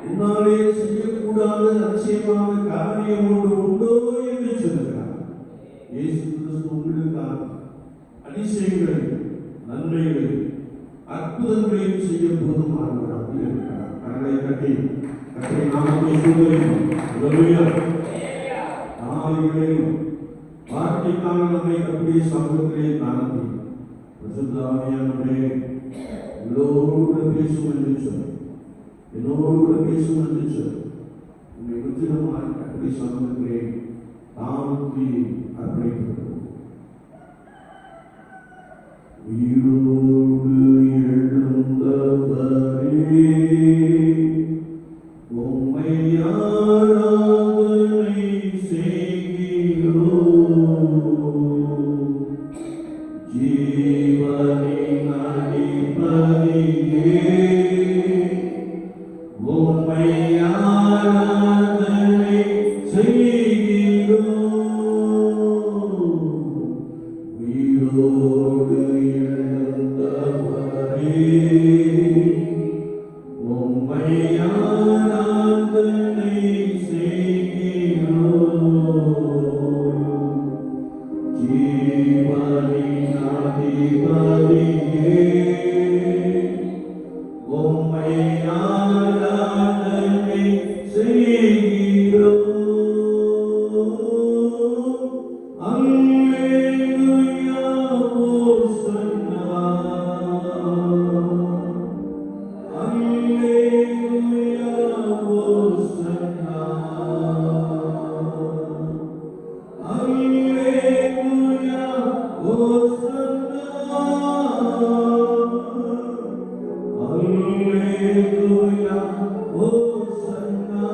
என்னாலே செய்யக்கூடாத அதிசயமான காரியம் ஒன்று உண்டோ என்று சொல்லுகிறார். இயேசு கிறிஸ்து உங்களுக்காக அதிசயங்களை, நன்மைகளை, அற்புதங்களையும் செய்ய போதுமானவராக இருக்கிறார். கரங்களை கட்டி கட்டளை நாமத்தை சொல்லுகிறோம். நாளைகளையும் வார்த்தைக்கான நம்மை அப்படியே சமூகத்திலே தாண்டி பிரசுத்தாவியானவரே எல்லோரோடு பேசும் என்று சொல், என்னோடு பேசும் என்று சொல். உங்களை முற்றிலுமாக அப்படி சமூகத்திலே தாமத்தை அர்ப்பணிக்கிறோம். உயிரோடு எழுந்தவரே உம்மை ஆராதனை செய்கிறோம். ஜீவனின் அதிபதியே உம்மை ஆராதனை செய்கிறோம். உயிரோடு எழுந்தவரே உம்மை ஆராதனை செய்கிறோம். ஜீவனின் அதிபதியே உம்மை ஆராதனை செய்கிறோம். அல்லேலூயா ஓசன்னா, அல்லேலூயா ஓசன்னா, அல்லேலூயா ஓசன்னா, அல்லேலூயா ஓசன்னா,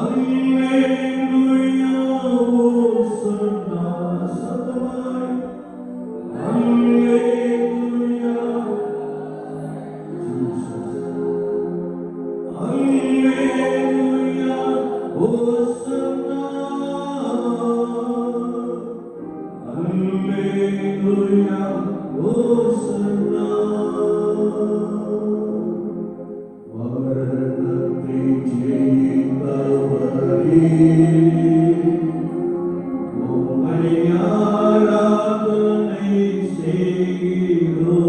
அல்லேலூயா ஓசன்னா. சத்தமாய் அல்லேலூயா அல்லேலூயா ஓசன்னா, அல்லேலூயா ஓசன்னா. மரணத்தை ஜெயித்தவரே உம்மை ஆராதனை செய்கிறோம்.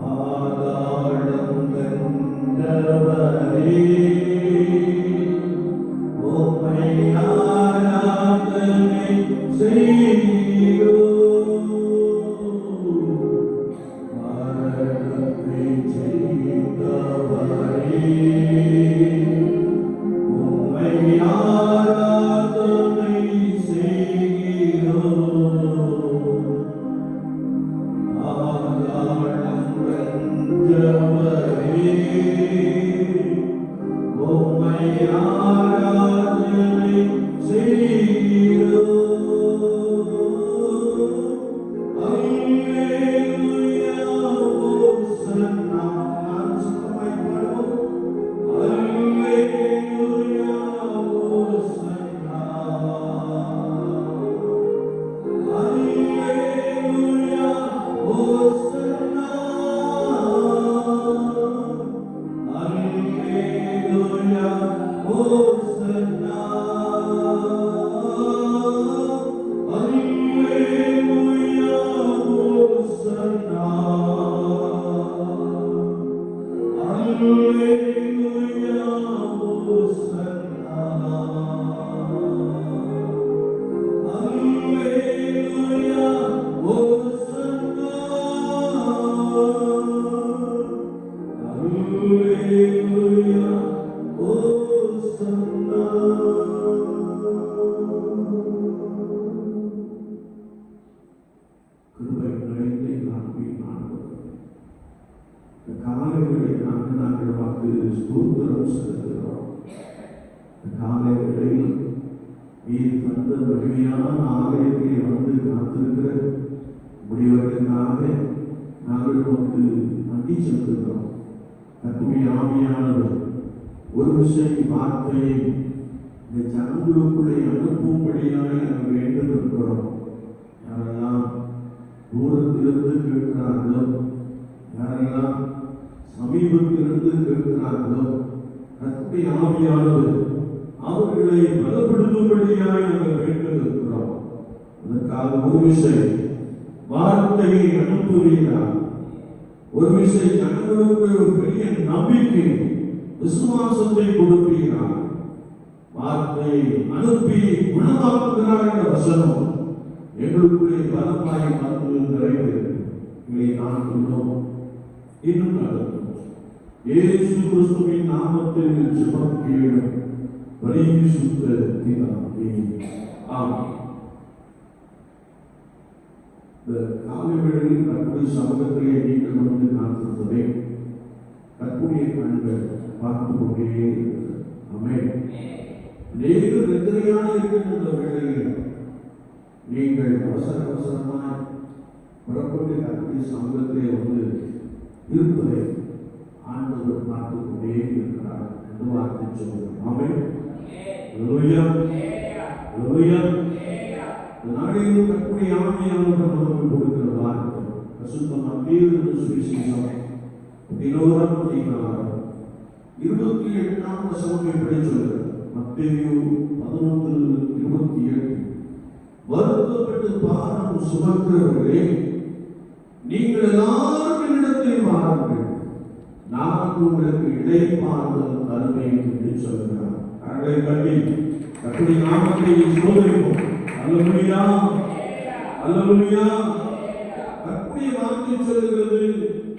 பாதாளம் வென்றவரே உம்மை ஆராதனை செய்கிறோம். மரணத்தை ஜெயித்தவரே உம்மை ஆராதனை செய்கிறோம். பாதாளம் வென்றவரே உம்மை ஆராதனை செய்கிறோம். அல்லேலூயா ஓசன்னா. சத்தமாய் பாடுவோம். அல்லேலூயா ஓசன்னா, அல்லேலூயா ஓசன்னா, அல்லேலூயா ஓசன்னா, அல்லேலூயா ஓசன்னா, அல்லேலூயா ஓசன்னா, அல்லேலூயா ஓசன்னா, அல்லேலூயா ஓசன்னா. கிருபை நிறைந்த நான்கின் ஆண்டவரே, இந்த காலை வேளையில் நாங்கள் வாக்கு ஸ்தோத்திரம் செலுத்துகிறோம். இந்த காலை வேளையில் நீர் தந்த வலிமையான ஆலயத்தில் வந்து காத்திருக்கிற முடிவதற்காக நாங்கள் வந்து நன்றி செலுத்துகிறோம். கர்த்தருடைய ஆவியானவர் ஒரு விஷயம் வார்த்தையை இந்த ஜனங்களுக்குள்ளே அனுப்பும்படியாக நாங்கள் வேண்டியிருக்கிறோம். யாரெல்லாம் தூரத்திலிருந்து கேட்கிறார்களோ, யாரெல்லாம் சமீபத்திலிருந்து கேட்கிறார்களோ, கர்த்தருடைய ஆவியானவர் அவர்களை பலப்படுத்தும்படியாக நாங்கள் வேண்டியிருக்கிறோம். அதற்காக ஒரு விஷயம் வார்த்தையை அனுப்புகிறார். ஒரு விஷயம் ஜனங்களுக்கு ஒரு பெரிய நம்பிக்கை விசுவாசத்தை கொடுக்கிறார். வார்த்தையை அனுப்பி குணமாக்குகிறார் என்ற வசனம் எங்களுக்குள்ளே பலமாய் வந்து நிறைவேறும். காண்கிறோம். இன்னும் நடக்கும். இயேசு கிறிஸ்துவின் நாமத்தில் ஜெபம் கேளும் பரிசுத்த பிதாவே, ஆமென். இந்த காலை வேளையில் கர்த்தருடைய சமூகத்திலே நீங்கள் வந்து காத்திருப்பதை கர்த்தருடைய கண்கள் பார்த்து கொண்டே இருக்கிறது. ஆமென். நீங்கள் நித்திரையாக இருக்கின்ற வேளையில் நீங்கள் அவசர அவசரமாய் புறப்பட்டு கர்த்தருடைய சமூகத்திலே வந்து இருப்பதை ஆண்டவர் பார்த்து கொண்டே இருக்கிறார் என்று வார்த்தை சொல்கிறார். ஆமென். அல்லேலூயா, அல்லேலூயா. நாளிலும் கர்த்தருடைய ஆவியானவர் நமக்கு கொடுக்கிற வார்த்தை பரிசுத்த மத்தேயு சுவிசேஷம் 11ஆம் அதிகாரம் 28ஆம் வசனம் இப்படி சொல்கிறது. மத்தேயு 11:28. வருத்தப்பட்டு பாரம் சுமக்கிறவர்களே, நீங்கள் எல்லாரும் என்னிடத்தில் வாருங்கள், நான் உங்களுக்கு இளைப்பாறுதல் தருவேன் என்று சொல்கிறார். கரங்களை தட்டி கர்த்தருடைய நாமத்தை ஸ்தோத்திரிப்போம். அல்லேலூயா, அல்லேலூயா. கர்த்தருடைய வார்த்தை சொல்கிறது,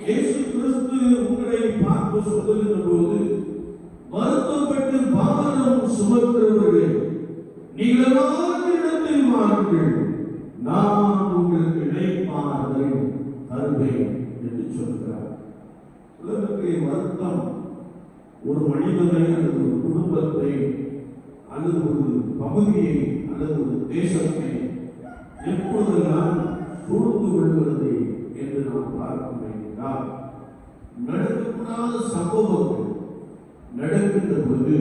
இயேசு கிறிஸ்து உங்களை பார்த்து சொல்லுகிற போது, வருத்தப்பட்டு பாரம் சுமக்கிறவர்களே, நீங்கள் எல்லாரும் இடத்தில் வாருங்கள், நான் உங்களுக்கு இளைப்பாறுதல் தருவேன் என்று சொல்கிறார். உலகத்திலே வருத்தம் ஒரு மனிதனை அல்லது ஒரு குடும்பத்தை அல்லது ஒரு பகுதியை அல்லது ஒரு தேசத்தை எப்பொழுதெல்லாம் சூழ்ந்து கொள்கிறது என்று நாம் பார்க்க வேண்டாம். நடக்கக்கூடாத சம்பவங்கள் நடக்கின்ற பொழுது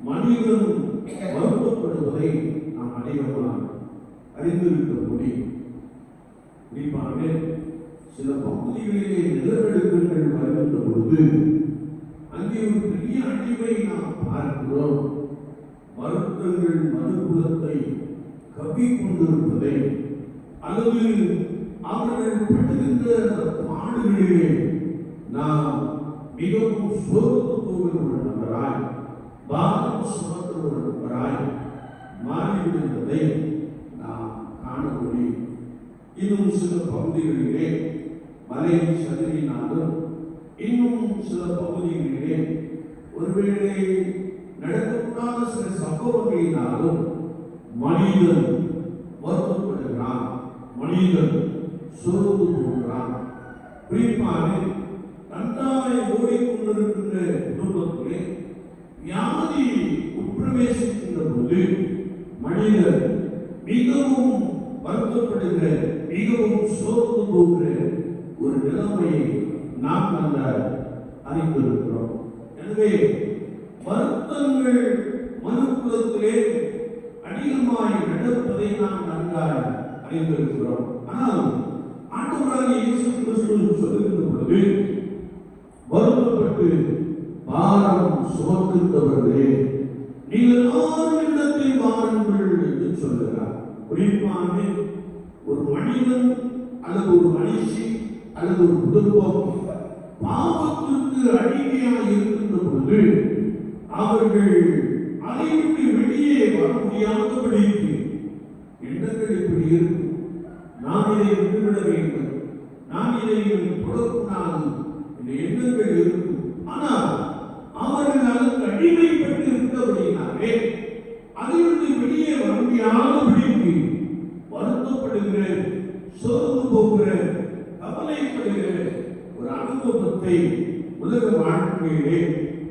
மனிதன் வருத்தப்படுவதை நாம் அதிகமாக அறிந்திருக்க முடியும். குறிப்பாக சில பகுதிகளிலே நிலநடுக்கங்கள் வருகின்ற பொழுது அங்கே ஒரு பெரிய அழிவை நாம் பார்க்கிறோம். வருத்தங்கள் மனுக்குலத்தை கவ்விக்கொண்டிருப்பதை அல்லது அவர்கள் படுகின்ற பாடுகளிலே நாம் மிகவும் சோர்ந்து போகிற ஒரு நபராய், பாரம் சுமக்கிற ஒரு நபராய் மாறிவிடுவதை நாம் காண முடியும். இன்னும் சில பகுதிகளிலே மலை சதுரினாலும், இன்னும் சில பகுதிகளிலே ஒருவேளை நடக்கக்கூடாத சில சம்பவங்களினாலும் மனிதன் வருத்தப்படுகிறான், மனிதன் சோர்ந்து போகிறான். குறிப்பாக நன்றாய் ஓடிக்கொண்டிருக்கின்ற குடும்பத்திலே வியாதி உட்பிரவேசிக்கின்ற போது மனிதன் மிகவும் வருத்தப்படுகிற, மிகவும் சோர்ந்து போகிற ஒரு நிலைமையை நாம் அந்த அறிந்திருக்கிறோம். எனவே வருத்தங்கள் மனுக்குலத்திலே அதிகமாய் நடப்பதை நாம் நன்றாய் அறிந்திருக்கிறோம். ஆனால் ஆண்டவராகிய இயேசு கிறிஸ்து சொல்லுகின்ற பொழுது, வருத்தப்பட்டு பாரம் சுமக்கின்றவர்களே, நீங்கள் எல்லாரும் இடத்தில் வாருங்கள் என்று சொல்கிறார். குறிப்பாக ஒரு மனிதன் அல்லது ஒரு மனுஷி அல்லது ஒரு குடும்பம் பாவத்திற்கு அடிமையாக இருக்கின்ற பொழுது அவர்கள் அதை விட்டு வெளியே வர முடியாதபடிக்கு எண்ணங்கள் இப்படி இருக்கும். நான் இதை விட்டுவிட வேண்டும், நான் இதை தொடக்கூடாது என்ற எண்ணங்கள் இருக்கும். ஆனால் அவர்கள் அதற்கு அடிமைப்பட்டு இருக்கிறபடினாலே அதை விட்டு வெளியே வர முடியாதபடிக்கு வருத்தப்படுகிற, சோர்ந்து போகிற, கவலைப்படுகிற ஒரு அனுபவத்தை உலக வாழ்க்கையிலே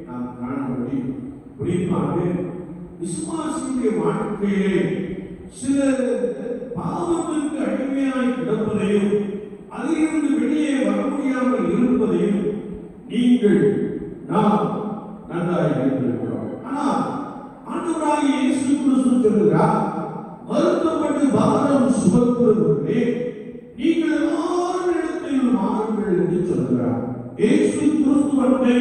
நாம் காண முடியும். குறிப்பாக விசுவாசியுடைய வாழ்க்கையிலே சில பாவத்திற்கு அடிமையாய் கிடப்பதையும் அதிலிருந்து வெளியே வர முடியாமல் இருப்பதையும் நீங்கள் நாம் நன்றாய் அறிந்திருக்கிறோம். ஆனால் ஆண்டவராகிய இயேசு கிறிஸ்து சொல்கிறார், வருத்தப்பட்டு பாரம் சுமக்கிறவர்களே நீங்கள் எல்லாரும் இடத்தில் வாருங்கள் என்று சொல்கிறார். இயேசு கிறிஸ்துவண்டை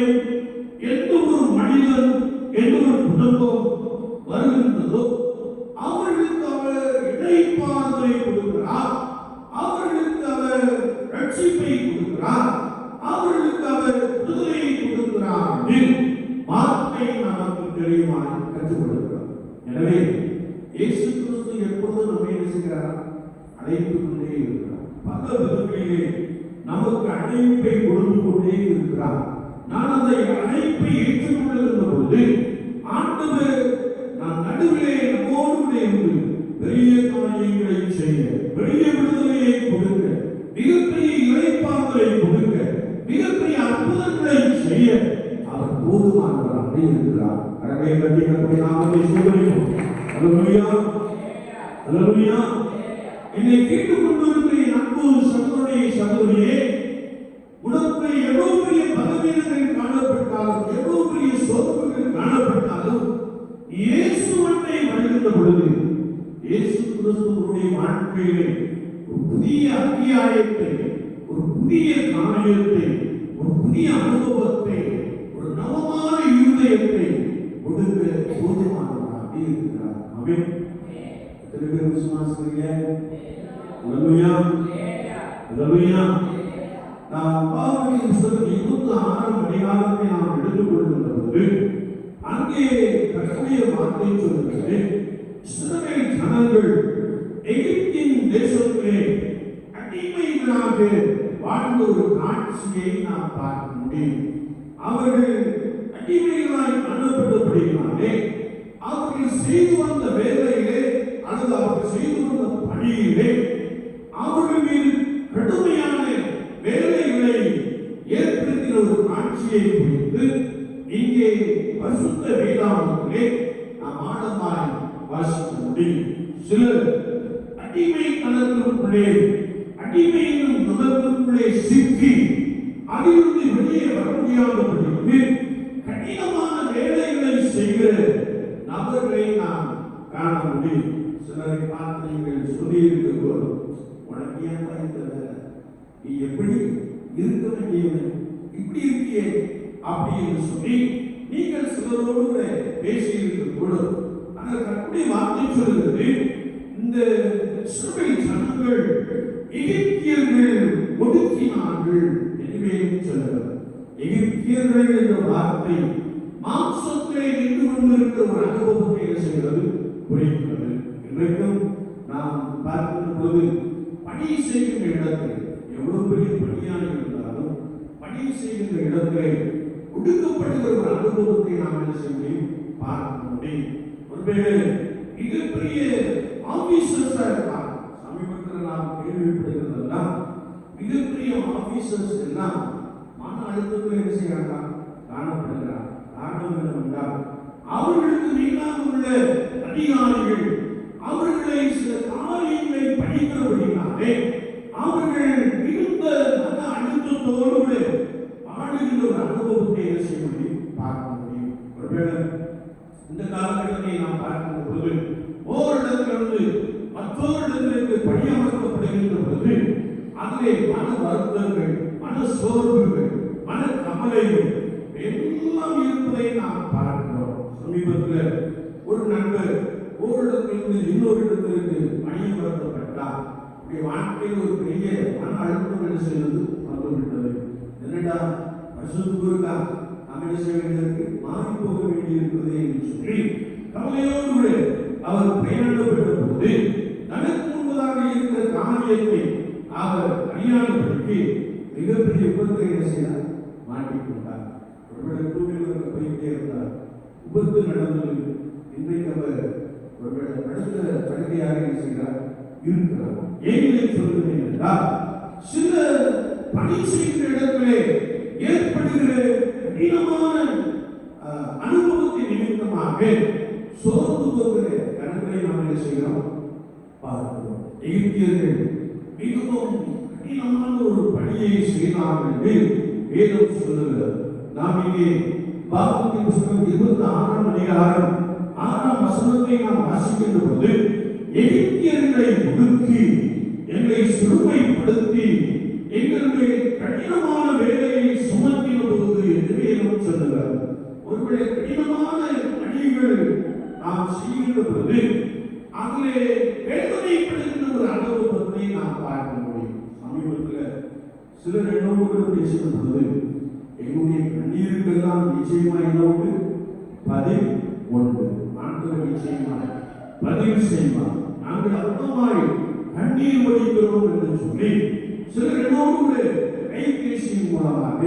எந்த ஒரு மனிதன், எந்த ஒரு குடும்பம் வருகின்றதோ அவர்களுக்கு அவர் இளைப்பாறுதலை கொடுக்கிறார், அவர்களுக்கு அவர் ரட்சிப்பை கொடுக்கிறார், அவர்களுக்கு அவர் விடுதலையை கொடுக்கிறார் என்று வார்த்தை நமக்கு தெரியுமாய் கற்றுக் கொடுக்கிறார். எனவே இயேசு கிறிஸ்து எப்பொழுது நம்மை என்ன செய்கிறார்? அழைத்துக் கொண்டே இருக்கிறார். பல விதங்களிலே நமக்கு அழைப்பை கொடுத்து கொண்டே இருக்கிறார். நான் அந்த அழைப்பை ஏற்றுக்கொள்ளுகின்ற பொழுது ஆண்டவர் நான் நடுவிலே நம்மோடு இருந்து பெரிய காரியங்களை செய்ய, பெரிய விடுதலையை கொடுக்க, மிகப்பெரிய இளைப்பாறுதலை கொடுக்க, மிகப்பெரிய அற்புதங்களை செய்ய அவர் போதுமானவராக இருக்கிறார். கடமை கட்டி நம்முடைய நாமத்தை சோதனையும். அல்லேலூயா, அல்லேலூயா. என்னை கேட்டுக் கொண்டிருக்கிற அன்பு சகோதரனே, சகோதரியே, உனக்கு எவ்வளவு பெரிய பலவீனங்கள் காணப்பட்டாலும், எவ்வளவு பெரிய சோதனைகள் காணப்பட்டாலும், இயேசுவண்டை வருகின்ற பொழுது இயேசு கிறிஸ்துவுடைய வாழ்க்கையிலே ஒரு புதிய அத்தியாயத்தை, ஒரு புதிய காரியத்தை, ஒரு புதிய அனுபவத்தை, ஒரு நவமான இருதயத்தை கொடுக்க போதுமானவராக இருக்கிறார். ஆமென். எத்தனை பேர் விசுவாசிக்கிறீங்க? அல்லேலூயா, அல்லேலூயா. நாம் பாவத்தின் புத்தகம் 26 அதிகாரத்தை நாம் எடுத்துக்கொள்கின்ற போது அங்கே கர்த்தருடைய வார்த்தை சொல்கிறது, இஸ்ரவேல் ஜனங்கள் எகிப்தின் தேசத்திலே அடிமைகளாக வாழ்ந்த ஒரு காட்சியை நாம் பார்க்க முடியும். அவர்கள் அடிமைகளாய் காணப்பட்டபடியினாலே அவர்கள் செய்து வந்த வேலையிலே அல்லது அவர்கள் செய்து வந்த பணியிலே அவர்கள் மீது கடுமையான வேலைகளை ஏற்படுத்தின ஒரு காட்சியை குறித்து இங்கே பரிசுத்த வேதாகமத்திலே நாம் ஆழமாய் வாசிக்க முடியும். சிலர் அடிமைத்தனத்திற்குள்ளே, அடிமையின் நுகர்வுக்குள்ளே சிக்கி அதிலிருந்து வெளியே வர முடியாதபடிக்கு கடினமான வேலைகளை செய்கிற நபர்களை நாம் காண முடியும். சிலரை பார்த்து நீங்கள் சொல்லியிருக்க போது, உனக்கு ஏன் பயந்தது? நீ எப்படி இருக்க வேண்டியவன், இப்படி இருக்கியே அப்படின்னு சொல்லி நீங்கள் சிலரோடு பேசியிருக்க கூட. ஆனால் கர்த்தருடைய வார்த்தை சொல்கிறது, இந்த இஸ்ரவேல் ஜனங்கள் எகிப்தியர்கள் ஒடுக்கினார்கள் எனவே சொல்கிறார். எகிப்தியர்கள் என்ற வார்த்தை மாம்சத்திலே நின்று கொண்டிருக்கிற ஒரு அனுபவத்தை செய்கிறது, குறிக்கிறது. இன்றைக்கும் நாம் பார்க்கின்ற பொழுது பணி செய்கின்ற இடத்தில் எவ்வளவு பெரிய பணியாக இருந்தாலும் பணி செய்கின்ற இடத்திலே ஒடுக்கப்படுகிற ஒரு அனுபவத்தை நாம் என்ன செய்ய முடியும்? பார்க்க முடியும். ஒருவேளை மிகப்பெரிய ஆபீசர்ஸா இருப்பாங்க. சமீபத்தில் நாம் கேள்விப்படுகிறதெல்லாம் மிகப்பெரிய ஆபீசர்ஸ் எல்லாம் மன அழுத்தத்தில் என்ன செய்யறாங்க? காணப்படுகிறார். காரணம் என்னவென்றால் அவர்களுக்கு மேலாக உள்ள அதிகாரிகள் அவர்களை சில காரியங்களை படிக்கிறபடினாலே அவர்கள் மிகுந்த மன அழுத்தத்தோடு ஆளுகின்ற ஒரு அனுபவத்தை என்ன செய்ய முடியும்? பார்க்க முடியும். ஒருவேளை இந்த காலகட்டத்தை நாம் பார்க்கின்ற பொழுது ஓரிடத்திலிருந்து மற்றொரு பணியமர்த்தப்படுகின்ற பொழுது அதிலே மன வருத்தங்கள், மன சோர்வுகள், மன கவலைகள் எல்லாம் இருப்பதை நாம் பார்க்கிறோம். சமீபத்தில் ஒரு நண்பர் ஓரிடத்திலிருந்து இன்னொரு இடத்திற்கு பணியமர்த்தப்பட்டார். வாழ்க்கையில் ஒரு பெரிய மன அழுத்தம் என்ன செய்வது வந்துவிட்டது. என்னடா வருஷத்துக்கு இருக்கா நம்ம செய்ய வேண்டியதற்கு மாறி போக வேண்டியிருக்கிறது என்று சொல்லி கவலையோடு அவர் பிரயாணப்பட்ட போது தனக்கு முன்பதாக இருக்கிற காரியத்தை அவர் அறியாதபடிக்கு மிகப்பெரிய விபத்தை என்ன செய்தார்? மாட்டிக்கொண்டார். ஒருவேளை டூவீலருக்கு போயிட்டே இருந்தார், விபத்து நடந்தது. இன்றைக்கு அவர் ஒருவேளை அடுத்த படுக்கையாக என்ன செய்கிறார்? இருக்கிறார். ஏன் சொல்கிறேன் என்றால், சில பணி செய்கிற இடத்திலே ஏற்படுகிற கடினமான அனுபவத்தின் நிமித்தமாக சோர்ந்து போகிற கணங்களை நாம் என்ன செய்கிறோம்? பார்க்கிறோம். எகிப்தியர்கள் மிகவும் கடினமான ஒரு பணியை செய்தார்கள் என்று வேதம் சொல்லுகிறது. நாம் இங்கே பாகத்தின் புத்தகம் 26ஆம் அதிகாரம் 6ஆம் வசனத்தை நாம் வாசிக்கின்ற போது, எகிப்தியர்களை ஒடுக்கி எங்களை சிறுமைப்படுத்தி எங்களுடைய கடினமான வேலையை சுமத்தின போது என்று வேதம் சொல்லுகிறார். ஒருவேளை கடினமான பணிகள் நாம் செய்கின்ற பொழுது அதிலே வேதனைப்படுகின்ற ஒரு அனுபவத்தை நாம் பார்க்க முடியும். சமீபத்தில் சிலர் என்னோடு கூட பேசுகிற பொழுது, எங்களுடைய கண்ணீருக்கெல்லாம் நிச்சயமா என்ன உண்டு? பதில் உண்டு. ஆண்டவர் நிச்சயமாக பதில் செய்வார். நாங்கள் அற்பமாய் கண்ணீர் வடிக்கிறோம் என்று சொல்லி சிலர் என்னோடு கூட கைபேசியின் மூலமாக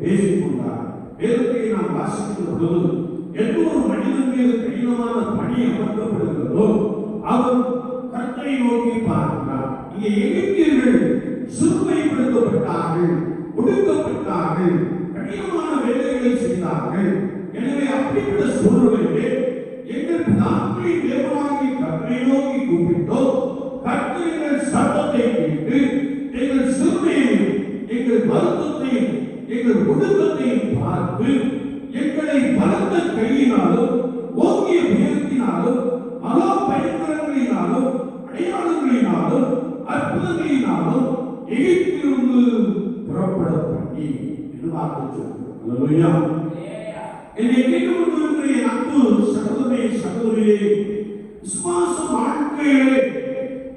பேசிக் கொண்டார். வேதத்தை நாம் வாசிக்கின்ற பொழுது, எந்த ஒரு மனிதன் மீது கடினமான பணி அமர்த்தப்படுகிறதோ அவர் கர்த்தரை நோக்கி பார்க்கிறார். இங்கே எகிப்தியர்கள் சிறுமைப்படுத்தப்பட்டார்கள், ஒடுக்கப்பட்டார்கள், கடினமான வேலைகளை செய்தார்கள். எனவே அப்படிப்பட்ட சூழ்நிலையிலே எங்கள் பிதாக்களின் தேவனாகிய கர்த்தரை நோக்கி கூப்பிட்டோம். கர்த்தர் எங்கள் சத்தத்தை கேட்டு எங்கள் சிறுமையையும் எங்கள் வருத்தத்தையும் எங்கள் ஒடுக்கத்தையும் பார்த்து எங்களை பலத்த கையினாலும் ஓங்கிய உயர்த்தினாலும் மகா பயங்கரங்களினாலும் அடையாளங்களினாலும் அற்புதங்களினாலும் எகிப்திலிருந்து புறப்பட பண்ணி என்று வார்த்தை சொல்கிறார். என்னை கேட்டுக்கொண்டிருக்கிற என் அன்பு சகோதரனே, சகோதரியே, விசுவாச வாழ்க்கையிலே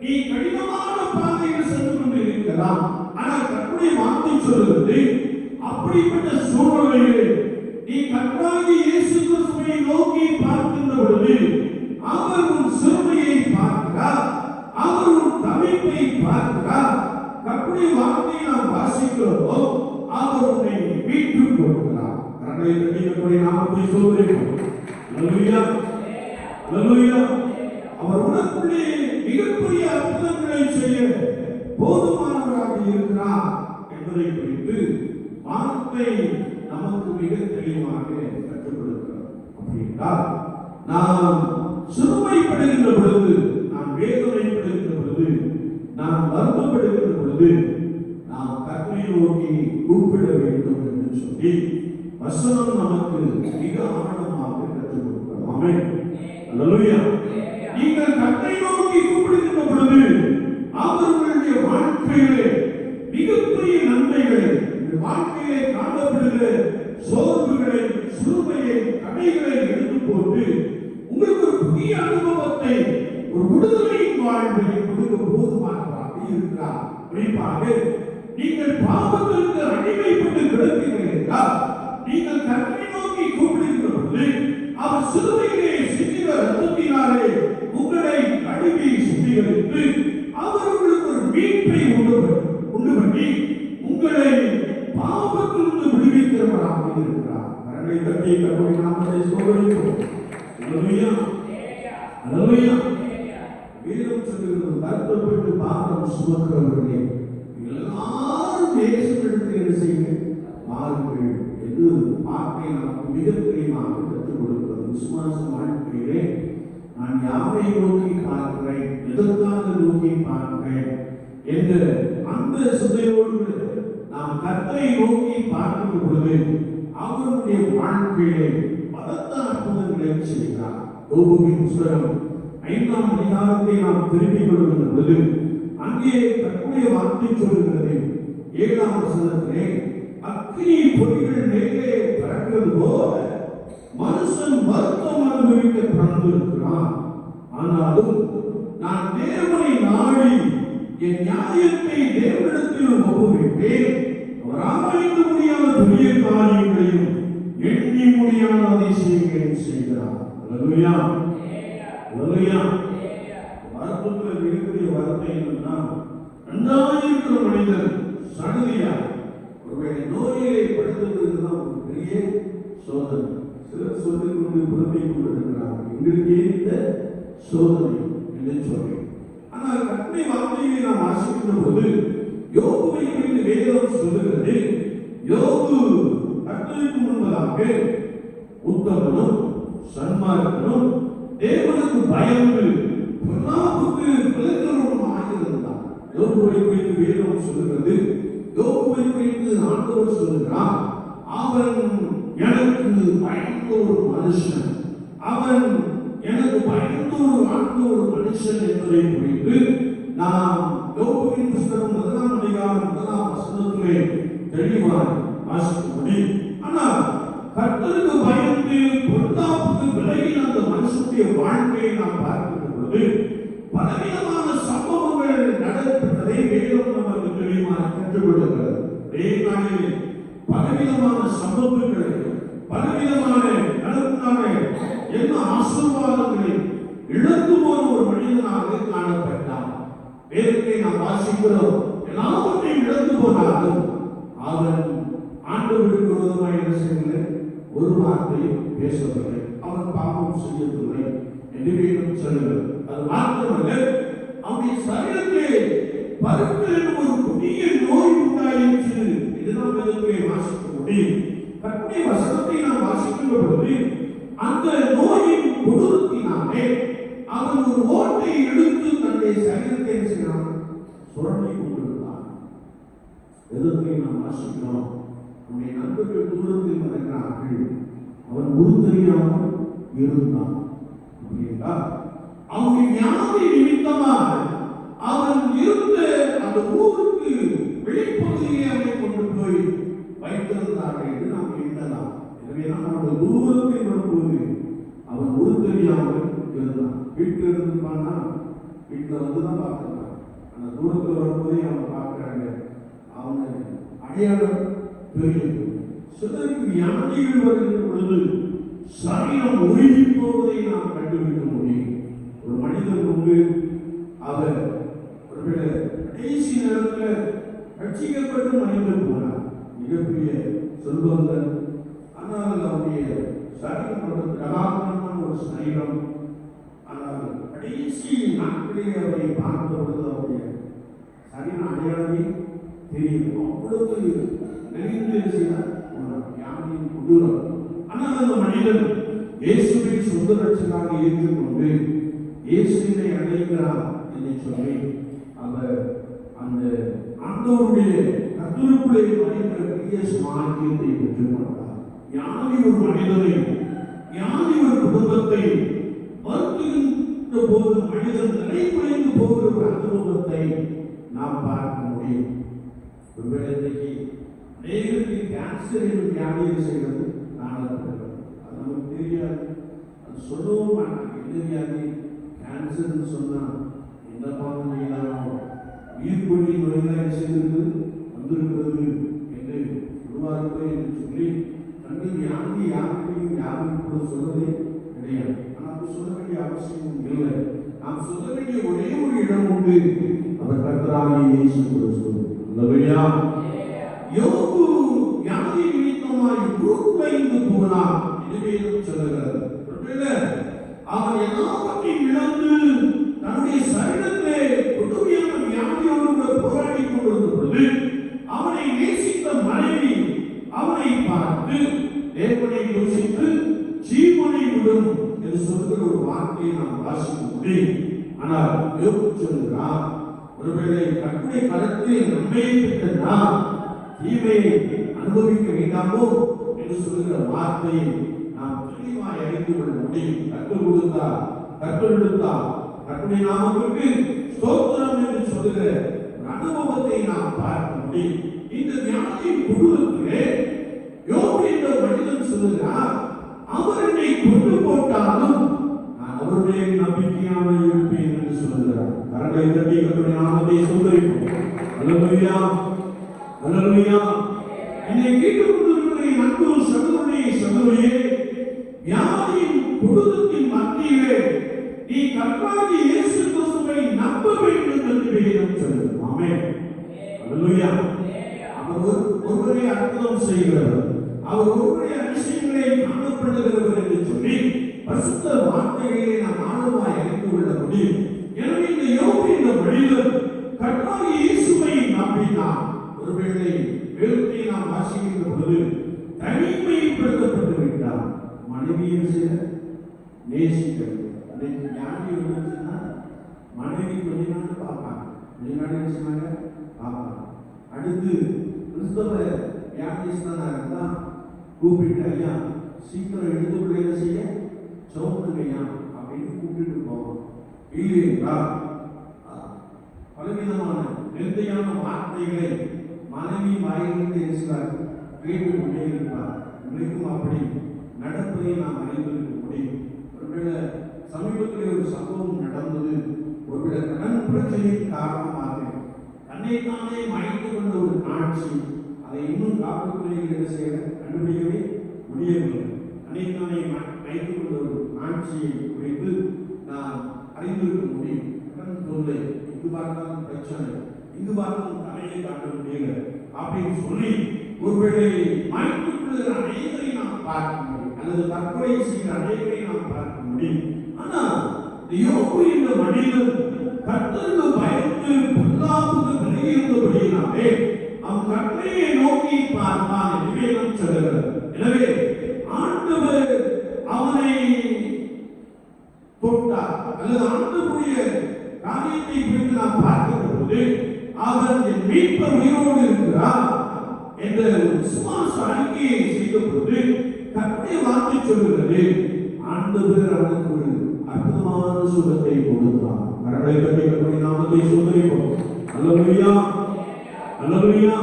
நீ கடினமான பாதையில் சென்று கொண்டிருக்கலாம். ஆனால் கர்த்தருடைய வார்த்தை சொல்கிறது, அப்படிப்பட்ட சூழ்நிலையிலே நீ கர்த்தராகிய இயேசு கிறிஸ்துவை நோக்கி பார்க்கின்ற பொழுது அவர் உன் சிறுமையை பார்க்கிறார், அவர் உன் தவிப்பை பார்க்கிறார். கர்த்தருடைய வார்த்தையை நாம் வாசிக்கிறோமோ அவர் உன்னை மீட்டுக் கொள்கிறார். கர்த்தரை தட்டினபடி நாமத்தை சொல்கிறோம். அல்லேலூயா, அல்லேலூயா. அவர் உனக்குள்ளே மிகப்பெரிய அற்புதங்களை செய்ய போதுமானவராக இருக்கிறார் என்பதை குறித்து வார்த்தை நமக்கு மிக தெளிவாக கற்றுக் கொடுக்கிறார். அப்படி என்றால் நாம் சிறுமைப்படுகின்ற பொழுது, நாம் வேதனைப்படுகின்ற பொழுது, நாம் வருத்தப்படுகின்ற பொழுது நாம் கர்த்தரை நோக்கி கூப்பிட வேண்டும் என்று சொல்லி வசனம் நமக்கு மிக ஆழமாக கற்றுக் கொடுக்கிறார். ஆமென், அல்லேலூயா. நீங்கள் கர்த்தரை நோக்கி கூப்பிடுகின்ற பொழுது அவர்களுடைய வாழ்க்கையிலே மிகப்பெரிய நன்மைகளை, வாழ்க்கையிலே காணப்படுகிற சோர்வுகளை, சுருமையை, தடைகளை எடுத்து போட்டு உங்களுக்கு ஒரு புதிய அனுபவத்தை, ஒரு விடுதலையின் வாழ்வை கொடுக்க போதுமானவராக இருக்கிறார். குறிப்பாக நீங்கள் பாவத்திற்கு அடிமைப்பட்டு கிடக்கிறீர்கள் என்றால் நீங்கள் கர்த்தரை நோக்கி கூப்பிடுகின்ற பொழுது அவர் சிலுவையிலே சிந்தின ரத்தத்தினாலே உங்களை கழுவி சுத்திகரித்து அவர் உங்களுக்கு ஒரு மீட்பை உண்டு பண்ணி உங்களை பாவத்திலிருந்து விடுவிக்கிறவராக இருக்கிறார். கரங்களை தட்டி கர்த்தருடைய நாமத்தை ஸ்தோத்திரிப்போம். அல்லேலூயா, அல்லேலூயா. வேதம் சொல்லுகிறது, வருத்தப்பட்டு பாவம் சுமக்கிறவர்களே எல்லாரும் இயேசுவிடத்தில் என்ன செய்யுங்கள், வாருங்கள் என்று வார்த்தை நமக்கு மிக தெளிவாக கற்றுக் கொடுக்கிறது. விசுவாச வாழ்க்கையிலே நான் யாரை நோக்கி பார்க்கிறேன், எதற்காக நோக்கி பார்க்கிறேன் என்ற அந்த சிந்தையோடு நாம் கர்த்தரை நோக்கி பார்க்கின்ற பொழுது அவருடைய வாழ்க்கையிலே பலத்த அற்புதங்களை செய்கிறார். யோபுவின் புத்தகம் 5ஆம் அதிகாரத்தை நாம் திருப்பிக் கொள்கின்ற பொழுது அங்கே கர்த்தருடைய வார்த்தை சொல்லுகிறது. 7ஆம் வசனத்திலே அக்கினி பொறிகள் மேலே பறக்கிறது போல மனுஷன் வருத்தம் அனுபவிக்க பிறந்திருக்கிறான். ஆனாலும் நான் தேவனை நாடி என் நியாயத்தை தேவனிடத்தில் ஒப்புவிப்பேன். அவர் ஆராய்ந்து முடியாத பெரிய காரியங்களையும் எண்ணி முடியாத அதிசயங்களையும் செய்கிறார். அல்லேலூயா, அல்லேலூயா. வருத்தத்தில் இருக்கக்கூடிய வார்த்தை என்னன்னா, நன்றாயிருக்கிற மனிதன் சடுதியா ஒருவேளை நோயிலே படுத்துவதுதான் ஒரு பெரிய சோதனை. சிலர் சொல்லிக் கொண்டு புலம்பிக் கொண்டிருக்கிறார், எங்களுக்கு இந்த சோதனை என்று சொல்லி. ஆனால் கர்த்தருடைய வார்த்தையை நாம் வாசிக்கின்ற போது யோபுவை குறித்து வேதம் சொல்லுகிறது. யோபு கர்த்தருக்கு முன்பதாக உத்தமனும் சன்மார்க்கனும் தேவனுக்கு பயந்து பொல்லாப்புக்கு விலகிறவனுமாக இருந்தான். யோபுவை குறித்து வேதம் சொல்லுகிறது. யோபுவை குறித்து ஆண்டவர் சொல்லுகிறார், அவன் எனக்கு பயந்த ஒரு மனுஷன், அவன் எனக்கு பயந்து வாழ்ந்த ஒரு மனுஷன் என்பதை குறித்து நாம் யோபுவின் புத்தகம் 1ஆம் அதிகாரம் 1ஆம் வசனத்திலே தெளிவாக வாசிக்க முடியும். ஆனால் கர்த்தருக்கு பயந்து பொல்லாப்புக்கு விலகின அந்த மனுஷனுடைய வாழ்க்கையை நாம் பார்க்கிற பொழுது பலவிதமான சம்பவங்கள் நடைபெற்றதை வேதம் நமக்கு தெளிவாக கற்றுக் கொடுக்கிறது. பலவிதமான சம்பவங்களை, பலவிதமான என்ன ஆசீர்வாதங்களை இழந்து போன ஒரு மனிதனாக காணப்பட்டான். வேதத்தை நாம் வாசிக்கிறோம், எல்லாவற்றையும் இழந்து போனாலும் அவன் ஆண்டவருக்கு விரோதமாக என்ன செய்யவில்லை, ஒரு வார்த்தையும் பேசவில்லை, அவன் பாவம் செய்யவில்லை என்று வேதம் சொல்லுகிறது. அது மாத்திரமல்ல, அவனுடைய சரீரத்திலே பருப்பு என்ற ஒரு கொடிய நோய் உண்டாயிற்று. இதுதான் வேதத்திலே வாசிக்க முடியும். கர்த்தருடைய வசனத்தை நாம் வாசிக்கின்ற பொழுது அந்த நோயின் கொடூரத்தினாலே அவன் ஒரு ஓட்டை எடுத்து தன்னுடைய சரீரத்தை செய்கிறான், சுரண்டி கொண்டிருந்தான். வேதத்தை நாம் வாசிக்கிறோம், அவனுடைய நண்பர்கள் தூரத்தில் வருகிறார்கள், அவன் உருத்தெரியாமல் இருந்தான். அவனுடைய வியாதி நிமித்தமாக அவன் இருந்த அந்த ஊருக்கு வெளிப்பகுதியை அவனை கொண்டு போய் வைத்திருந்தார்கள் என்று நாம் எண்ணலாம். எனவே தான் அவனுடைய தூரத்தில் வரும்போது அவன் உருத்தெரியாமல் இருந்தான். வீட்டில் இருந்துப்பான்னா வீட்டில் வந்துதான் பார்த்துருக்கான். அந்த தூரத்தில் வரும்போதே அவன் பார்க்கிறாங்க, அவனை அடையாளம் தெரியும். சிலருக்கு வியாதிகள் வருகின்ற பொழுது சரீரம் உருகி போவதை நாம் கண்டுபிடிக்க முடியும். ஒரு மனிதன் உண்டு, அவர் ஒருவேளை கடைசி நேரத்தில் ரட்சிக்கப்பட்டு மனிதன் போனார், மிகப்பெரிய செல்வந்தன். ஆனால் அவருடைய சரீரம் பிரகாசமான ஒரு சரீரம். ஆனால் கடைசி நாட்களில் அவரை பார்த்த பொழுது அவருடைய சரீரம் அடையாளமே தெரியும். அவ்வளவு நெறிந்து யானையின் கொடூரம். ஆனால் அந்த மனிதன் இயேசுவை சொந்த ரட்சகராக ஏற்றுக்கொண்டு இயேசுவை அடைகிறார் என்று சொல்லி அவர் அந்த ஆண்டவருடைய கர்த்தருக்குள்ளே மனிதர் பெரிய ஸ்மாக்கியத்தை பெற்றுக்கொண்டார். யானை ஒரு மனிதனை, யானை ஒரு குடும்பத்தை வருத்துகின்ற போது மனிதன் நிலைக்குறைந்து போகிற ஒரு அனுபவத்தை நாம் பார்க்க முடியும். ஒருவேளை இன்றைக்கு அநேகருக்கு கேன்சர் என்று வியாதியை செய்வது காணப்படுகிறது. அது நமக்கு தெரியாது, அது சொல்லவும் மாட்டாங்க. என்ன வியாதி? கேன்சர்னு சொன்னால் என்ன பாவம் செய்யலாம், உயிர்கொல்லி நோய்தான் செய்திருக்கு வந்திருக்கிறது என்று சொல்வார்கள் என்று சொல்லி தங்கள் வியாதி யாருக்கையும் யாரும் கூட சொல்வதே கிடையாது. ஆனால் சொல்ல வேண்டிய அவசியம் இல்லை. நாம் சொல்ல வேண்டிய ஒரே ஒரு இடம் உண்டு, அவர் கர்த்தராகிய இயேசு கிறிஸ்து. அல்லேலூயா. யோபு வியாதி நிமித்தமாய் உருக்குலைந்து போனான் என்று வேதம் சொல்லுகிறது. அவன் எல்லாவற்றையும் இழந்து தன்னுடைய சரீரத்திலே கொடுமையான வியாதியோடு போராடி கொண்டிருந்த பொழுது அவனை நேசித்த மனைவி அவனை பார்த்து தேவனை யோசித்து ஜீவனை விடும் என்று சொல்கிற ஒரு வார்த்தையை நாம் வாசிக்க முடியும். ஆனால் யோபு சொல்கிறார், ஒருவேளை கர்த்தருடைய கரத்தில் நன்மையை பெற்ற நாம் தீமையை அனுபவிக்க வேண்டாமோ என்று சொல்கிற வார்த்தையை நாம் தெளிவாய் அறிந்து கொள்ள முடியும். கர்த்தர் கொடுத்தார், கர்த்தர் எடுத்தார், கர்த்தருடைய நாமத்திற்கு ஸ்தோத்திரம் என்று சொல்கிற அனுபவத்தை நாம் பார்க்க முடியும். இந்த வியாதியின் கொடூரத்திலே யோபு என்ற மனிதன் சொல்லுகிறார், அவர் என்னை கொண்டு போட்டாலும் நான் அவருடைய நம்பிக்கையாக இருப்பேன் என்று சொல்லுகிறார். கரங்களை தட்டி கர்த்தருடைய நாமத்தை ஸ்தோத்திரிப்போம். அல்லேலூயா, அல்லேலூயா. என்னை கேட்டுக்கொண்டிருக்கிற என் அன்பு சகோதரனே, சகோதரியே, வியாதியின் கொடூரத்தின் மத்தியிலே நீ கர்த்தராகிய இயேசு கிறிஸ்துவை நம்ப வேண்டும் என்று வேதம் சொல்லுகிறது. ஆமென், அல்லேலூயா. அவர் ஒருவரே அற்புதம் செய்கிறவர், அவர் ஒருவரே அதிசயங்களை காணப்படுகிறவர் என்று சொல்லி பரிசுத்த வார்த்தைகளை நாம் ஆழமாய் அறிந்து கொள்ள முடியும். எனவே இந்த யோபு என்ற மனிதன் கர்த்தராகிய இயேசுவை நம்பினார். ஒருவேளை வேதத்தை நாம் வாசிக்கின்ற பொழுது தனிமைப்படுத்தப்பட்டு விட்டார். மனைவியை சில நேசிக்கிறது. ஞானி இருந்துச்சுன்னா மனைவி கொஞ்ச நாள் பார்ப்பாங்க, கொஞ்ச நாள் என்ன சொன்னாங்க பார்ப்பாங்க. அடுத்து கிறிஸ்தவ வியாதிஸ்தனா இருந்தா கூப்பிட்டு, ஐயா சீக்கிரம் எடுத்துக்குள்ள என்ன செய்ய சோம்புங்கய்யா அப்படின்னு கூப்பிட்டு போவோம். இல்லையா பலவிதமான நெருந்தையான வார்த்தைகளை மனைவி வாயிலிருந்து இருக்கிறார் கேட்டு கொண்டே இருப்பார். இன்றைக்கும் அப்படி நடப்பதை நாம் அறிந்திருக்க முடியும். ஒருவேளை சமீபத்தில் ஒரு சம்பவம் நடந்தது. ஒருவேளை கடன் பிரச்சனையின் காரணமாக தன்னைத்தானே மறைத்து கொண்ட ஒரு காட்சி, அதை இன்னும் காவல்துறையில் என்ன செய்ய கண்டுபிடிக்கவே முடியவில்லை. தன்னைத்தானே மறைத்து கொண்ட ஒரு காட்சியை குறித்து நாம் அறிந்திருக்க முடியும். கடன் தொல்லை, இங்கு பார்த்தாலும் பிரச்சனை, இங்கு பார்த்தாலும் தலையை காட்ட முடியல அப்படின்னு சொல்லி ஒருவேளை மறைத்துக் கொள்கிற அனைவரை நாம் பார்க்க முடியும், அல்லது தற்கொலை செய்கிற அனைவரை நாம் பார்க்க முடியும். ஆனால் யோபு என்ற மனிதன் கர்த்தருக்கு பயந்து பொல்லாப்புக்கு விலகி இருந்தபடியினாலே அவன் கர்த்தரை நோக்கி பார்த்தான் என்று வேதம் சொல்கிறது. எனவே ஆண்டவர் அவனை தொட்டார், அல்லது ஆண்டவருடைய காரியத்தை குறித்து நாம் பார்க்கிற போது அவன் என் மீட்பர் உயிரோடு இருக்கிறார் என்ற ஒரு விசுவாச அறிக்கையை செய்த போது கர்த்தருடைய வார்த்தை சொல்கிறது, ஆண்டவர் அவனுக்கு ஒரு அற்புதமான சுகத்தை கொடுத்தார். கடவுளை பற்றி கர்த்தருடைய நாமத்தை சோதரிப்போம். அல்லேலூயா, அல்லேலூயா.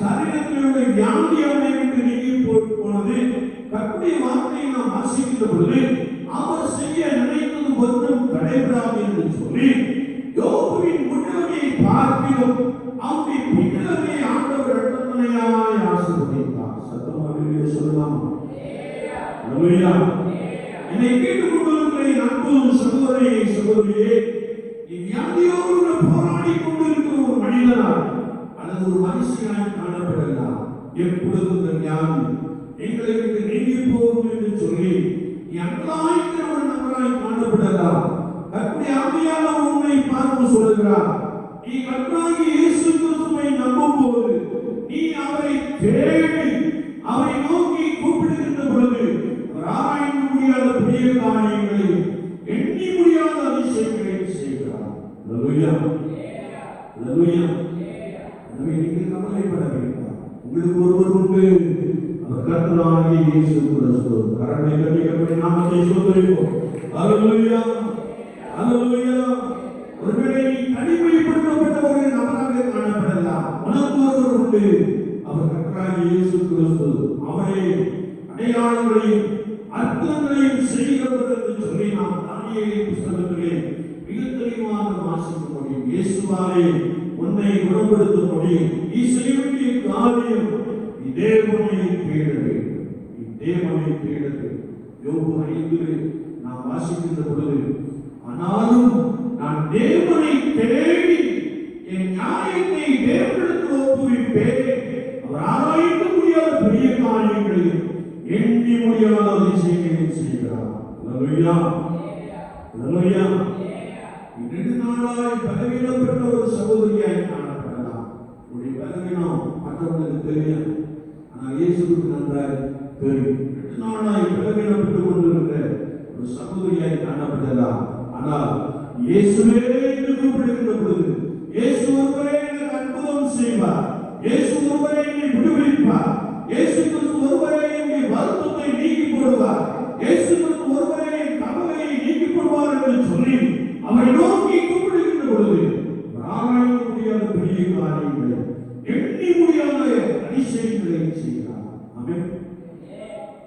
சரீரத்தில் உள்ள வியாதி அவனை விட்டு நீங்கி போனது. கர்த்தருடைய வார்த்தையை நாம் வாசிக்கின்ற பொழுது அவர் செய்ய நினைத்தது ஒன்றும் தடைபடாது என்று சொல்லி யோபுவின் முன்னணியை பார்க்கிறோம். அவருடைய பின்னணியை ஆண்டவர் இரட்டத்தனையாய் ஆசீர்வதித்தார். சத்தமாக சொல்லலாம். அல்லேலூயா. என்னை கேட்டுக் கொண்டிருக்கிற அன்பு சகோதரே சகோதரியே, வியாதியோடு போராடி கொண்டிருக்கிற ஒரு மனிதனாய் அல்லது ஒரு மனுஷனாய் காணப்படலாம். எப்பொழுது இந்த வியாதி எங்களை விட்டு நீங்கி போகும் என்று சொல்லி அங்கலாய்க்கிற ஒரு நபராய் காணப்படலாம். கர்த்தருடைய ஆவியானவர் உன்னை பார்த்து சொல்கிறார், நீ கர்த்தராகிய இயேசு கிறிஸ்துவை நம்பும்போது, நீ அவரை தேடி அவரை நோக்கி கூப்பிடுகின்ற பொழுது அவர் ஆராய்ந்து முடியாத பெரிய காரியங்களை, எண்ணி முடியாத அதிசயங்களை செய்கிறார். அல்லேலூயா, அல்லேலூயா. எனவே நீங்கள் கவலைப்பட வேண்டாம், உங்களுக்கு ஒருவர் உண்டு, அவர் கர்த்தராகிய இயேசு கிறிஸ்து. கரங்களை தட்டி கர்த்தருடைய நாமத்தை ஸ்தோத்திரிப்போம். அல்லேலூயா, அல்லேலூயா. ஒருவேளை நீ தனிமைப்படுத்தப்பட்ட ஒரு நபராக காணப்படலாம், உனக்கு ஒருவர் உண்டு, அவர் கர்த்தராகிய இயேசு கிறிஸ்து. அவரே அடையாளங்களையும் அற்புதங்களையும் செய்கிறவர் என்று சொல்லி நாம் தானியேலின் புத்தகத்திலே மிக தெளிவாக வாசிக்க முடியும். இயேசுவாலே உன்னை குணப்படுத்த முடியும். நீ செய்ய வேண்டிய காரியம் தேவனை தேட வேண்டும், தேவனை தேட வேண்டும். யோபு 5 நாம் வாசிக்கின்ற பொழுது, ஆனாலும் நான் தேவனை தேடி என் நியாயத்தை தேவனிடத்தில் ஒப்புவிப்பேன், அவர் ஆராய்ந்து முடியாத பெரிய காரியங்களையும் எண்ணி முடியாத அதிசயங்களையும் செய்கிறார். அல்லேலூயா, அல்லேலூயா. இரண்டு நாளாய் பலவீனப்பட்ட ஒரு சகோதரியாய் காணப்படலாம். உடைய பலவீனம் மற்றவர்களுக்கு தெரியும், ஆனால் இயேசுவுக்கு நன்றாய் தெரியும். 2 நாளாய் பலவீனப்பட்டு கொண்டிருக்கிற ஒரு சகோதரியாய் காணப்படலாம். ஆனால் இயேசுவே என்று கூப்பிடுகின்ற பொழுது, இயேசு ஒருவரே எனக்கு அற்புதம் செய்வார், இயேசு ஒருவரே என்னை விடுவிப்பார், இயேசு கிறிஸ்து ஒருவரே என்னுடைய வருத்தத்தை நீக்கி போடுவார், இயேசு கிறிஸ்து ஒருவரே என் கவலையை நீக்கி போடுவார் என்று சொல்லி அவரை நோக்கி கூப்பிடுகின்ற பொழுது ஆராய்ந்து முடியாத பெரிய காரியங்களை, எண்ணி முடியாத அதிசயங்களை செய்கிறார். ஆமென்.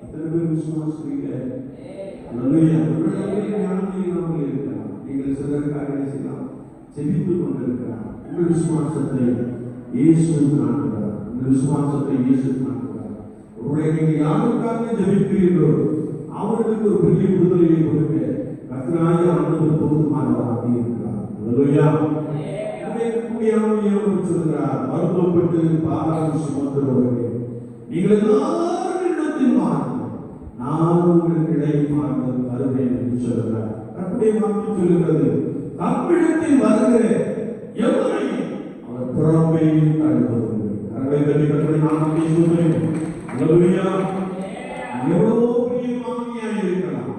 எத்தனை பேர் விசுவாசிக்கிறீங்க? அல்லேலூயா. ஞானத்தில் இருக்கிறார். நீங்கள் சிலருக்காக செய்யலாம், செபித்துக் கொண்டிருக்கிறார். உங்கள் விசுவாசத்தை இயேசு காண்கிறார், உங்கள் விசுவாசத்தை இயேசு காண்கிறார். ஒருவேளை நீங்கள் யாருக்காக ஜெபிக்கிறீர்களோ அவர்களுக்கு ஒரு பெரிய விடுதலையை கொடுக்க கர்த்தராகிய ஆண்டவர் போதுமானவராக இருக்கிறார். அல்லேலூயா. சொல்கிறார், வருத்தப்பட்டு பாரம் சுமக்கிறவர்களே, நீங்கள் எல்லாரிடத்தில் வாருங்கள், நான் உங்களுக்கு இடைமாறுதல் தருவேன் என்று சொல்கிறார். கர்த்தருடைய வார்த்தை சொல்கிறது, தம்மிடத்தில் வருகிற எவரையும் அவர் புறம்பே தள்ளுவதில்லை. கரங்களை தட்டி கர்த்தருடைய நாமத்தை ஸ்தோத்திரிப்போம். அல்லேலூயா. எவ்வளவோ பெரிய மாமியாய் இருக்கலாம்,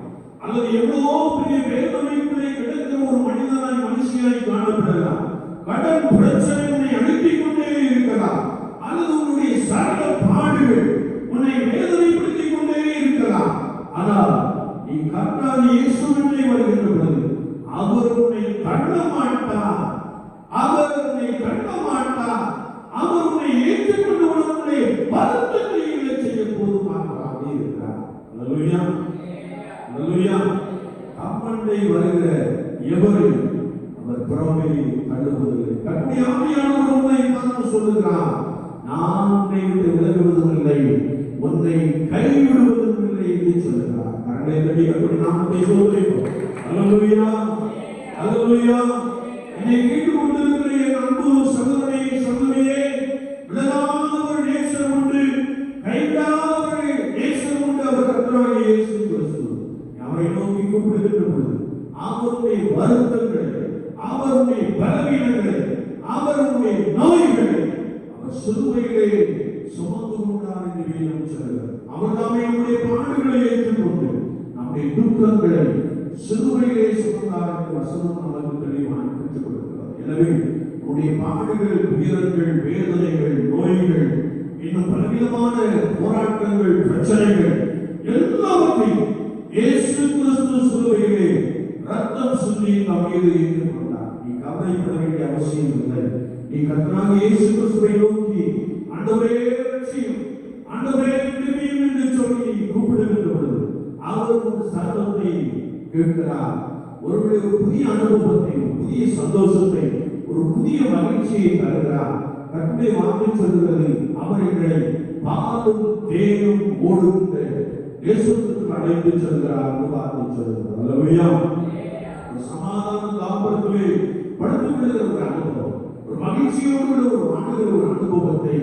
அல்லது எவ்வளவோ பெரிய வேதனைக்குள்ளே கிடக்கிற ஒரு மனிதனாய் அல்லேலூயா, அல்லேலூயா. தம்மண்டை வருகிற எவரையும் அவர் புறம்பே தள்ளுவதில்லை. கர்த்தருடைய ஆவியானவர் உன்னை பார்த்து சொல்லுகிறார், நான் உன்னை விட்டு விலகுவதும் இல்லை, உன்னை கைவிடுவதும் இல்லை என்று சொல்லுகிறார். கரங்களை தட்டி கர்த்தருடைய நாமத்தை சொல்லுகிறோம். அல்லேலூயா, அல்லேலூயா. என்னை கேட்டுக் கொண்டிருக்கிற என் அன்பு சகோதரனே, சகோதரியே, விலகாத ஒரு நேசர் உண்டு, கைவிடாத ஒரு நேசர் உண்டு. அவர் கர்த்தராகிய இயேசு கிறிஸ்து. அவரை நோக்கி கூப்பிடுகின்ற பொழுது அவருடைய வருத்தங்களை, அவருடைய பலவீனங்களை, அவருடைய நோய்களை அவர் சிலுவையிலே சுமந்து கொண்டார் என்று வேதம் சொல்கிறது. அவர் தாமே நம்முடைய பாடுகளை ஏற்றுக்கொண்டு நம்முடைய துக்கங்களை சிலுவையிலே சுமந்தார் என்று வசனம் நமக்கு தெளிவாக கற்றுக் கொடுக்கிறார். எனவே நம்முடைய பாடுகள், துயரங்கள், வேதனைகள், நோய்கள், இன்னும் பலவிதமான போராட்டங்கள், பிரச்சனைகள் எல்லாவற்றையும் இயேசு கிறிஸ்து சிலுவையிலே ரத்தம் சிந்தி நம் மீது ஏற்றுக்கொண்டார். நீ கவலைப்பட வேண்டிய அவசியம் இல்லை. நீ கர்த்தராகிய இயேசு கிறிஸ்துவை நோக்கி ஆண்டவரே ரட்சியும், ஆண்டவரே விடுவியும் என்று சொல்லி கூப்பிடுகின்ற பொழுது அவர் உன் சத்தத்தை கேட்கிறார். ஒருவருடைய ஒரு புதிய அனுபவத்தை, புதிய சந்தோஷத்தை, ஒரு புதிய மகிழ்ச்சியை தருகிறார். கர்த்தருடைய வார்த்தை சொல்கிறது, அவர் எங்களை பாலும் தேனும் ஓடுகின்ற தேசத்துக்கு அழைத்து செல்கிறார் என்று வார்த்தை சொல்கிறது. அல்லேலூயா. சமாதான தாம்பரத்திலே படுத்துக் கொள்கிற ஒரு அனுபவம், ஒரு மகிழ்ச்சியோடு ஒரு வாழ்கிற ஒரு அனுபவத்தை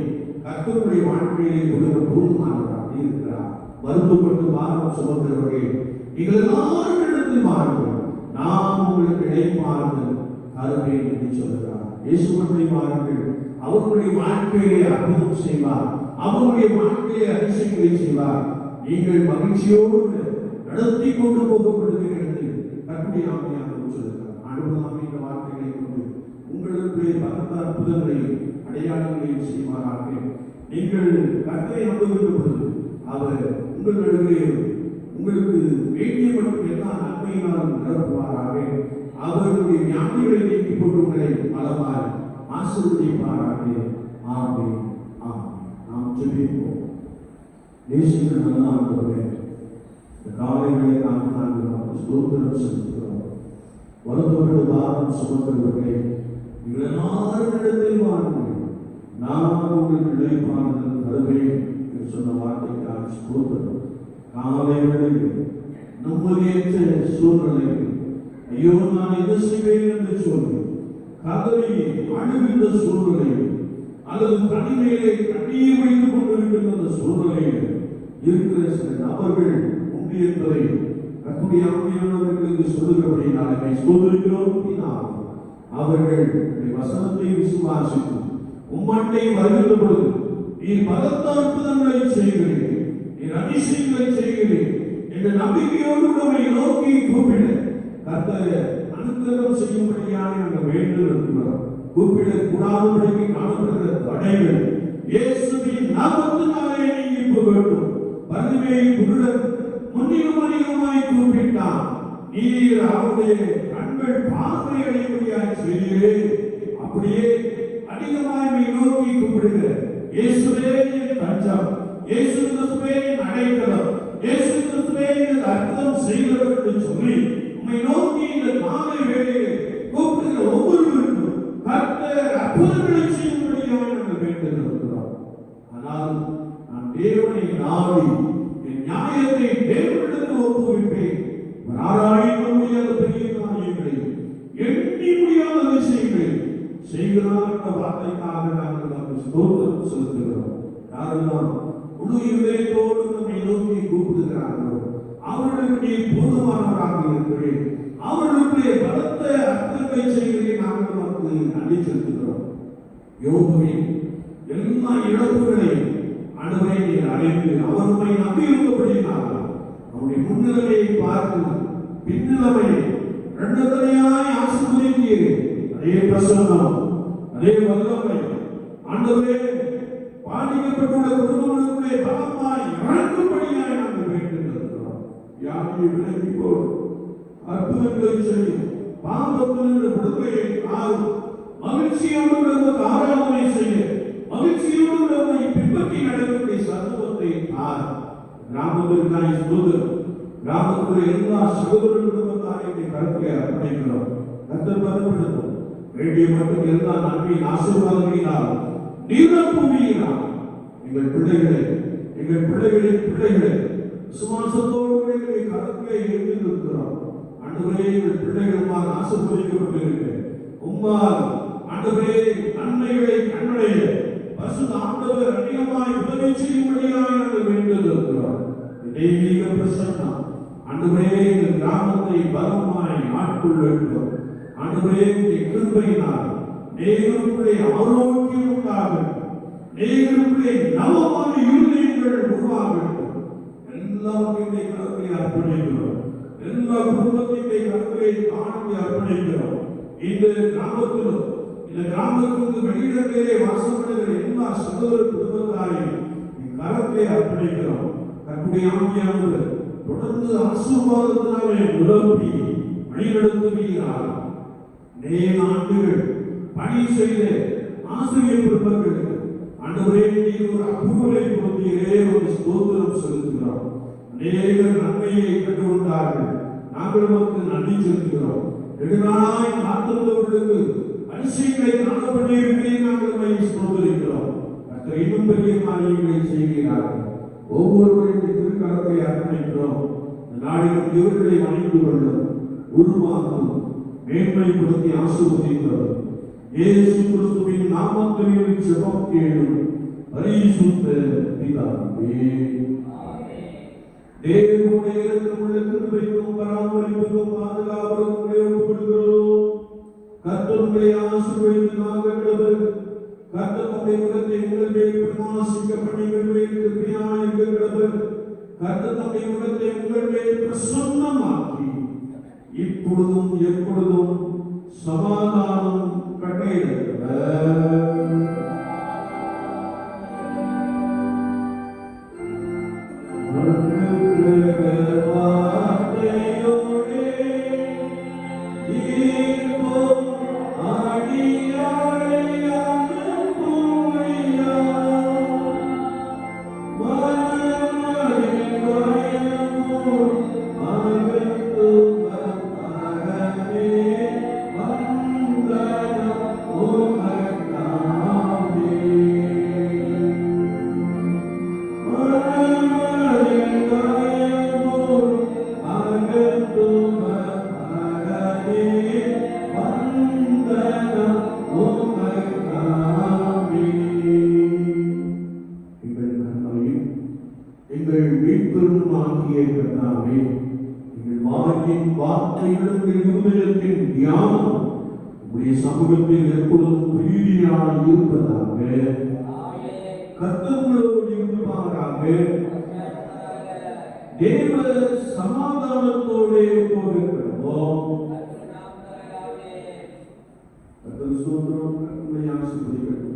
கர்த்தருடைய வாழ்க்கையிலே கொடுக்க போதுமானவராக இருக்கிறார். வருத்தப்பட்டு பாரம் சுமக்கிறவர்களே, நீங்கள் எல்லாரும் இடத்தில் மாறுங்கள், நான் உங்களுக்கு இடைமாறுதல் தருவேன் என்று சொல்கிறார். இயேசுவை மாறுங்கள், அவர்களுடைய வாழ்க்கையிலே அற்புதம் செய்வார், அவருடைய வாழ்க்கையிலே அதிசயங்களை செய்வார். நீங்கள் மகிழ்ச்சியோடு நடத்தி கொண்டு போகப்படுகிறது கர்த்தருடைய ஆவியானவர் சொல்கிறார். அனுபவம் என்ற வார்த்தைகளை கொண்டு உங்களுக்கு பலத்த அற்புதங்களையும் அடையாளங்களையும் செய்வாராக. நீங்கள் கர்த்தரை நம்புகின்ற பொழுது அவர் உங்கள் நடுவே உங்களுக்கு வேண்டிய மற்றும் எல்லா நன்மையினாலும் நிரப்புவாராக. அவர்களுடைய ஞானிகளை நீக்கி கொண்டு உங்களை பலமாய் ஆசீர்வதிப்பாராக. ஆமென், ஆமென். நாம் ஜெபிப்போம். நேசிக்கிற நல்ல ஆண்டவரே, இந்த காலைகளை நாங்கள் ஸ்தோத்திரம் செலுத்துகிறோம். வருத்தப்பட்டு பாரம் சுமக்கிறவர்களே, நீங்கள் எல்லாரும் இடத்தில் வாருங்கள், நான் உங்களுக்கு இளைப்பாறுதல் தருவேன் என்று சொன்ன வார்த்தைக்காக ஸ்தோத்திரம். காலை வேளையில் நிம்மதியற்ற சூழ்நிலையில் ஐயோ நான் என்ன செய்வேன் என்று சொல்லி கதறி அழுகின்ற சூழ்நிலையில் அல்லது தனிமையிலே கண்ணீர் வைத்துக் கொண்டிருக்கின்ற அந்த சூழ்நிலையில் இருக்கிற சில நபர்கள் உண்டு என்பதை கர்த்தருடைய ஆவியானவர்களுக்கு சொல்லுகிறபடியால் ஸ்தோத்திரிக்கிறோம். அவர்கள் வசனத்தை விசுவாசித்து உம்மட்டை வருகின்ற பொழுது நீர் பலத்த அற்புதங்களை செய்கிறீர்கள், நீர் அதிசயங்களை செய்கிறீர்கள் என்ற நம்பிக்கையோடு நம்மை நோக்கி கூப்பிட கர்த்தர் அனுக்கிரகம் செய்யும்படியாக நாங்கள் வேண்டுதல் இருக்கிறோம். கூப்பிட கூடாதபடிக்கு காணப்படுகிற தடைகள் இயேசுவின் நாமத்தினாலே நீங்கி போகட்டும். பரிமையை புகழ் முன்னிலும் அதிகமாய் கூப்பிட்டான், நீர் அவருடைய கண்கள் பார்வை அடையும்படியாக செய்கிறே. அப்படியே அதிகமாய் நீ நோக்கி கூப்பிடுகிற இயேசுவே என் தஞ்சம், இயேசு கிறிஸ்துவே என் அடைக்கலம், இயேசு கிறிஸ்துவே என் அற்புதம் செய்கிறவர் என்று சொல்லி உம்மை நோக்கி இந்த நாளை வேளையிலே கூப்பிடுகிற ஒவ்வொருவருக்கும் கர்த்தர் அற்புதங்களை செய்யும்படியாக நாங்கள் வேண்டுகிறோம். ஆனால் நான் தேவனை நாடி என் நியாயத்தை தேவனிடத்து ஒப்புவிப்பேன். ஆராய்ந்து முடியாத பெரிய காரியங்களை, எண்ணி முடியாத விஷயங்களை செய்கிறார் என்ற வார்த்தைக்காக நாங்கள் நமக்கு ஸ்தோத்திரம் செலுத்துகிறோம். யாரெல்லாம் முழு இதயத்தோடு நம்மை நோக்கி கூப்பிடுகிறார்களோ அவர்களுக்கு நீ போதுமானவராக இருக்கிறேன், அவர்களுக்கு பலத்த அர்த்தங்களை செய்கிறேன். நாங்கள் நமக்கு நன்றி செலுத்துகிறோம். யோபுவின் எல்லா இழப்புகளையும் ஆண்டவரே நீர் அழைத்து அவருமை நம்பியிருந்தபடியினால் அவருடைய முன்னிலையை பார்த்து பின்னிலைமை இரண்டத்தனையாய் ஆசீர்வதித்தீர். அதே பிரசன்னம், அதே வல்லமை ஆண்டவரே பாதிக்கப்பட்டுள்ள குடும்பங்களுக்குள்ளே பலமாய் இறங்கும்படியாய் நாங்கள் வேண்டுகிறோம். யாரை விலகிப்போ அற்புதங்களை செய்யும், பாவத்திலிருந்து விடுதலையை ஆகும், மகிழ்ச்சியோடு நமக்கு ஆராதனை செய்ய, மகிழ்ச்சியோடு நம்மை பின்பற்றி நடக்கக்கூடிய சத்துவத்தை தார். கிராமத்திற்கான ஸ்தோத்திரம். கிராமத்தில் எல்லா சகோதரர்களும் காரியத்தை கருத்திலே அர்ப்பணிக்கிறோம். கர்த்தர் பலப்படுத்தும். வேண்டிய மட்டும் எல்லா நன்மையின் ஆசீர்வாதங்களினால் நிரப்புவீராக. எங்கள் பிள்ளைகளை, எங்கள் பிள்ளைகளின் பிள்ளைகளை விசுவாசத்தோடு எங்களை கருத்திலே எழுதி நிற்கிறோம். ஆண்டவரே, எங்கள் பிள்ளைகளுமால் ஆசீர்வதிக்கப்பட்டிருக்க உம்மால் ஆண்டவரே நன்மைகளை கண்ணுடைய பரிசுத்த ஆண்டவர் அதிகமாய் உதவி செய்யும்படியாய் நாங்கள் வேண்டியிருக்கிறோம். தெய்வீக பிரசன்னம் ஆண்டவரே எங்கள் கிராமத்தை பலமாய் ஆட்கொள்ளட்டும். ஆண்டவரே உம்முடைய கிருபையினால் நேயர்களுடைய ஆரோக்கியம் உண்டாகட்டும். நேயர்களுடைய நவமான இருதயங்கள் உருவாகட்டும். எல்லாவற்றையும் கருத்திலே அர்ப்பணிக்கிறோம். எல்லா குடும்பத்தையும் கருத்திலே காணி அர்ப்பணிக்கிறோம். இந்த கிராமத்திலும் இந்த கிராமத்திற்கு வெளியிடங்களிலே வாசப்படுகிற எல்லா சகோதர குடும்பத்தாரையும் கரத்திலே அர்ப்பணிக்கிறோம். கர்த்தருடைய ஆவியானவர் தொடர்ந்து ஆசீர்வாதத்தினாலே நிரப்பி வழிநடத்துவீராக. அநேக ஆண்டுகள் பணி செய்த ஆசிரியர் குடும்பங்களுக்கு ஆண்டவரே நீர் ஒரு அப்புகளை கொடுத்தீரே, ஒரு ஸ்தோத்திரம் செலுத்துகிறோம். அநேக நன்மையை கண்டுகொண்டார்கள். நாங்கள் உமக்கு நன்றி செலுத்துகிறோம். நெடுநாளாய் காத்திருந்தவர்களுக்கு அதிசயங்களை காணப்பட்டிருக்கிறே நாங்கள் உம்மை ஸ்தோத்திரிக்கிறோம். கர்த்தர் இன்னும் பெரிய காரியங்களை செய்கிறார்கள். ஒவ்வொருவரின் திருக்கரத்தை அர்ப்பணிக்கிறோம். இந்த நாளிலும் இவர்களை வணங்கி கொள்ளும், உருவாக்கும், மேன்மைப்படுத்தி ஆசீர்வதிக்கிறோம். இயேசு கிறிஸ்துவின் நாமத்தில் ஜெபம் கேளும் பரிசுத்த பிதாவே. தேவனுடைய இரக்கமுள்ள கிருபைக்கும் பராமரிப்புக்கும் பாதுகாப்புக்கும் உங்களை ஒப்புக்கொடுக்கிறோம். கர்த்தர் உங்களை ஆசீர்வதித்து நாங்கள் கர்த்தருடைய முகத்தை உங்கள் மேல் பிரகாசிக்க பண்ணி உங்கள் மேல் கிருபையாய் இருக்க கடவுள். கர்த்தருடைய முகத்தை உங்கள் மேல் பிரசன்னமாக்கி இப்பொழுதும் எப்பொழுதும் சமாதானம் கட்டளையிடுகிறார். சமூகத்தில் எப்பொழுதும் பிரீதியாக இருப்பதாக கர்த்தர்களோடு இருப்பாராக. தேவ சமாதானத்தோடு போகிறோம். கர்த்தர் ஸ்தோத்திரம். கர்த்தரை ஆசீர்வதிக்கட்டும்.